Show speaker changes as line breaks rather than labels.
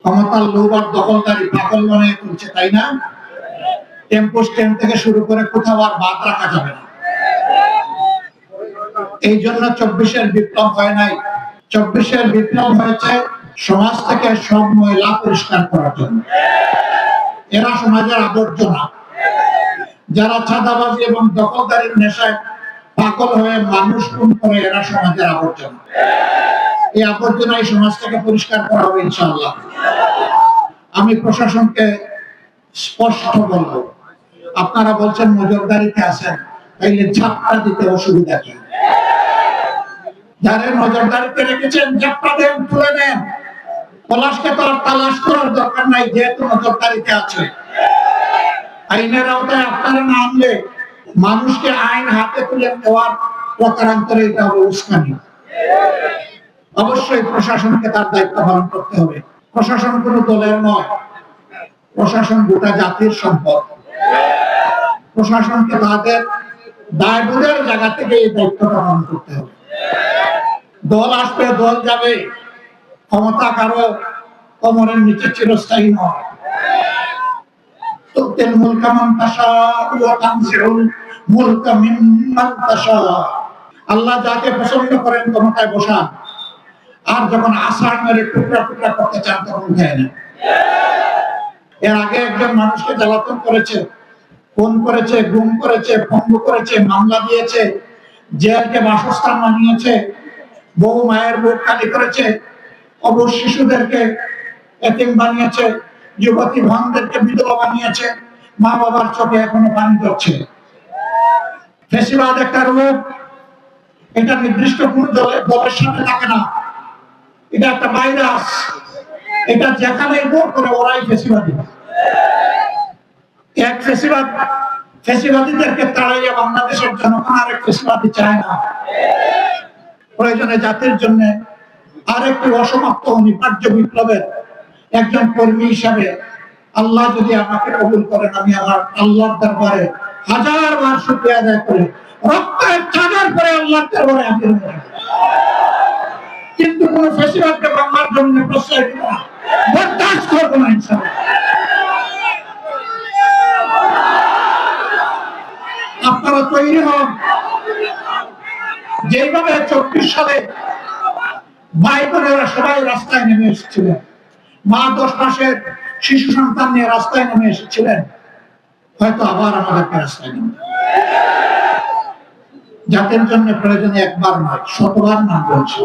ক্ষমতার লোভ আর দখলদারি পাগল মনে করছে, তাই না? টেম্পো স্ট্যান্ড থেকে শুরু করে কোথাও আর বাদ রাখা যাবে না। এই জন্য 24-এর বিপ্লব হয় নাই। 24-এর বিপ্লব হয়েছে সমাজ থেকে সব ময়লা পরিষ্কার করার জন্য। এরা সমাজের আবর্জনা। যারা চাঁদাবাজি এবং দখলদারির নেশায় পাগল হয়ে মানুষ খুন করে, এরা সমাজের আবর্জনা। এই আবর্জনা এই সমাজ থেকে পরিষ্কার করা হবে ইনশাআল্লাহ। আমি প্রশাসনকে স্পষ্ট বলবো, আপনারা বলছেন নজরদারিতে আছেন, তাইলে ঝাপটা দিতে অসুবিধা কি? যারা নজরদারিতে রেখেছেন ঝাপটা দেন, তুলে নেন। পলাশকে তো আর তালাশ করার দরকার নাই, যেহেতু নজরদারিতে আছে। আইনের আওতায় আপনারা না আনলে মানুষকে আইন হাতে তুলে দেওয়ার প্রকারান্তরে এটা হবে উস্কানি। অবশ্যই প্রশাসনকে তার দায়িত্ব পালন করতে হবে। প্রশাসন কোনো দলের নয়, প্রশাসন গোটা জাতির সম্পদ। প্রশাসনকে তাদের দায়বোধের জায়গা থেকে এই দায়িত্ব পালন করতে হবে। দল আসবে, দল যাবে, ক্ষমতা কারো কোমরের নিচে চিরস্থায়ী নয়। তুতিল মুলকা মান তাশা ওয়া তানজিউল মুলকা মিম্মান তাশা। আল্লাহ যাকে পছন্দ করেন ক্ষমতায় বসান, আর যখন আসার মেরে টুকরা টুকরা করতে চান তখন উঠায় না। এর আগে একজন মানুষকে জ্বালাতন করেছে, খুন করেছে, গুম করেছে, ভঙ্গ করেছে, মামলা দিয়েছে, জেলকে বাসস্থান বানিয়েছে, বহু মায়ের বুক খালি করেছে, অবশ শিশুদেরকে এতিম বানিয়েছে, যুবতী ভানদেরকে বিধবা বানিয়েছে, মা বাবার চোখে এখনো পানি ধরছে। ফ্যাসিবাদ একটা রূপ, এটা নির্দিষ্ট কোন দলের সাথে থাকে না, এটা একটা ভাইরাস। এটা যেখানে ভোট করে ওরাই ফ্যাসিবাদী। এক ফ্যাসিবাদীদেরকে তাড়াইয়া বাংলাদেশের জনগণ আরেক ফ্যাসিবাদী চায় না। প্রয়োজনে জাতির জন্য আরেকটি অসমাপ্ত অনিবার্য বিপ্লবের একজন কর্মী হিসাবে আল্লাহ যদি আমাকে কবুল করেন, আমি আমার আল্লাহর দরবারে 1000 বার শুকরিয়া আদায় করে রক্তের চাদর পরে আল্লাহর দরবারে হাজির হব। কিন্তু কোন ফ্যাসিবাদকে বাংলার জন্য প্রশ্রয় দেব না, বরদাস্ত করব না ইনশাআল্লাহ। আপনারা তৈরি হন। যেভাবে 24 সালে ভাই বোনেরা সবাই রাস্তায় নেমে এসেছিলেন, মা 10 মাসের শিশু সন্তান নিয়ে রাস্তায় নেমে এসেছিলেন, হয়তো আবার আমাদেরকে রাস্তায় নেমে জাতির জন্য প্রয়োজনে একবার নয়, 100বার নাম বলছি।